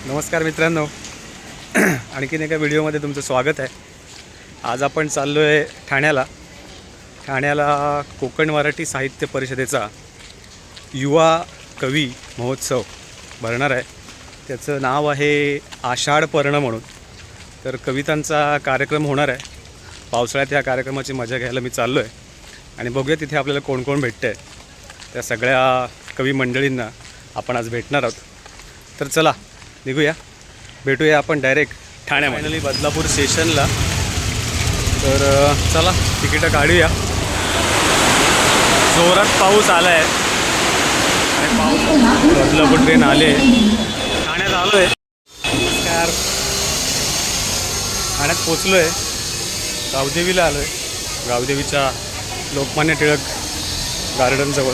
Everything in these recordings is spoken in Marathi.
नमस्कार मित्रांनो, आणखीन एका व्हिडिओमध्ये तुमचं स्वागत आहे. आज आपण चाललो आहे ठाण्याला कोकण मराठी साहित्य परिषदेचा युवा कवी महोत्सव भरणार आहे. त्याचं नाव आहे आषाढ पर्ण म्हणून. तर कवितांचा कार्यक्रम होणार आहे. पावसाळ्यात ह्या कार्यक्रमाची मजा घ्यायला मी चाललो आहे आणि बघूया तिथे आपल्याला कोण कोण भेटतं आहे. त्या सगळ्या कवी मंडळींना आपण आज भेटणार आहोत. तर चला निघूया, भेटूया आपण डायरेक्ट ठाण्यामध्ये बदलापूर स्टेशनला. तर चला तिकीटं काढूया. जोरात पाऊस आला आहे आणि पाऊस बदलापूर ट्रेन आले. ठाण्यात आलो आहे. नमस्कार, ठाण्यात पोचलो आहे. गावदेवीला आलो आहे. गावदेवीच्या लोकमान्य टिळक गार्डनजवळ.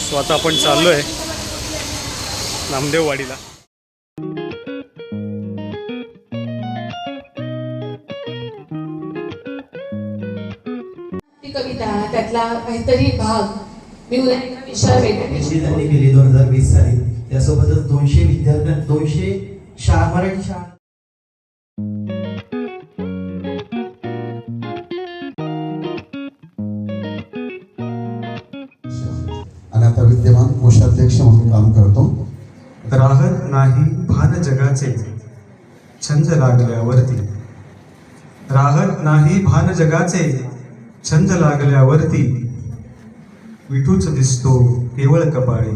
सो आता आपण चाललो आहे नामदेववाडीला. कविता त्यातला काहीतरी भाग मी उद्या एका विषयावर त्यांनी केली 2020 साली. त्यासोबतच 200 विद्यार्थ्यांना 200 मराठी शाळा आणि आता विद्यमान कोषाध्यक्ष म्हणून काम करतो. राहत नाही भान जगाचे छंद लागल्यावरती, राहत नाही भान जगाचे छंद लागल्यावरती, विठूच दिसतो केवळ कपाळी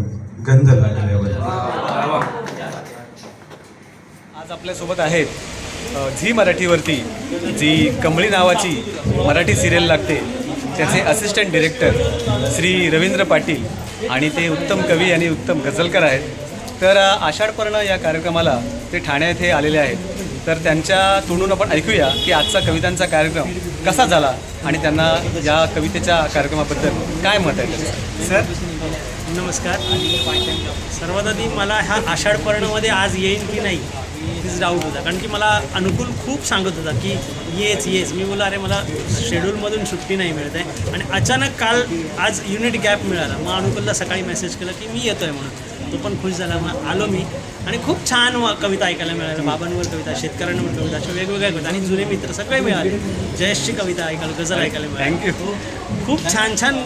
गंध लागल्यावरती. आज आपल्यासोबत आहेत झी मराठीवरती जी कमळी नावाची मराठी सिरियल लागते त्याचे असिस्टंट डिरेक्टर श्री रवींद्र पाटील, आणि ते उत्तम कवी आणि उत्तम गझलकार आहेत. तर आषाढ पर्ण या कार्यक्रमाला ते ठाणे येथे आलेले आहेत. तर त्यांच्या तोंडून आपण ऐकूया की आजचा कवितांचा कार्यक्रम कसा झाला आणि त्यांना या कवितेच्या कार्यक्रमाबद्दल काय मत आहे त्यांचं. सर नमस्कार. सर्वात आधी मला ह्या आषाढ पर्णमध्ये आज येईल की नाही तीच डाऊट होता, कारण की मला अनुकूल खूप सांगत होता की येच मी बोला अरे मला शेड्यूलमधून सुट्टी नाही मिळत आहे. आणि अचानक काल आज युनिट गॅप मिळाला. मग अनुकूलला सकाळी मेसेज केला की मी येतो आहे म्हणून. तो पण खुश झाला. मग आलो मी आणि खूप छान कविता ऐकायला मिळाल्या. बाबांवर कविता, शेतकऱ्यांवर कविता, अशा वेगवेगळ्या कविता आणि जुने मित्र सगळे मिळाले. जयेशची कविता ऐकायला, गझल ऐकायला मिळाली. थँक्यू. खूप छान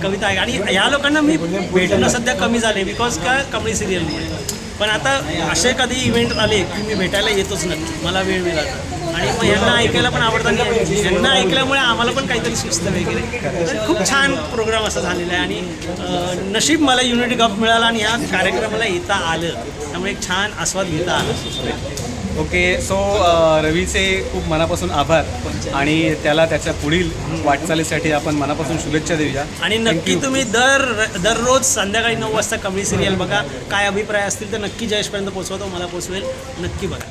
कविता आहे. आणि या लोकांना मी भेटणं सध्या कमी झाले बिकॉज का कमळी सिरियलमुळे. पण आता असे कधी इव्हेंट आले की मी भेटायला येतोच नक्की, मला वेळ मिळाला. आणि मग यांना ऐकायला पण आवडतं आणि यांना ऐकल्यामुळे आम्हाला पण काहीतरी सुचतं वगैरे. तर खूप छान प्रोग्राम असा झालेला आहे. आणि नशीब मला युनिटी गप मिळाला आणि ह्या कार्यक्रमाला येता आलं, त्यामुळे एक छान आस्वाद घेता आला. ओके. सो रवीचे खूप मनापासून आभार आणि त्याला त्याच्या पुढील वाटचालीसाठी आपण मनापासून शुभेच्छा देऊया. आणि नक्की तुम्ही दररोज संध्याकाळी 9 वाजता कमळी सिरियल बघा. काय अभिप्राय असतील तर नक्की जयेशपर्यंत पोचवा, तो मला पोचवेल. नक्की बघा.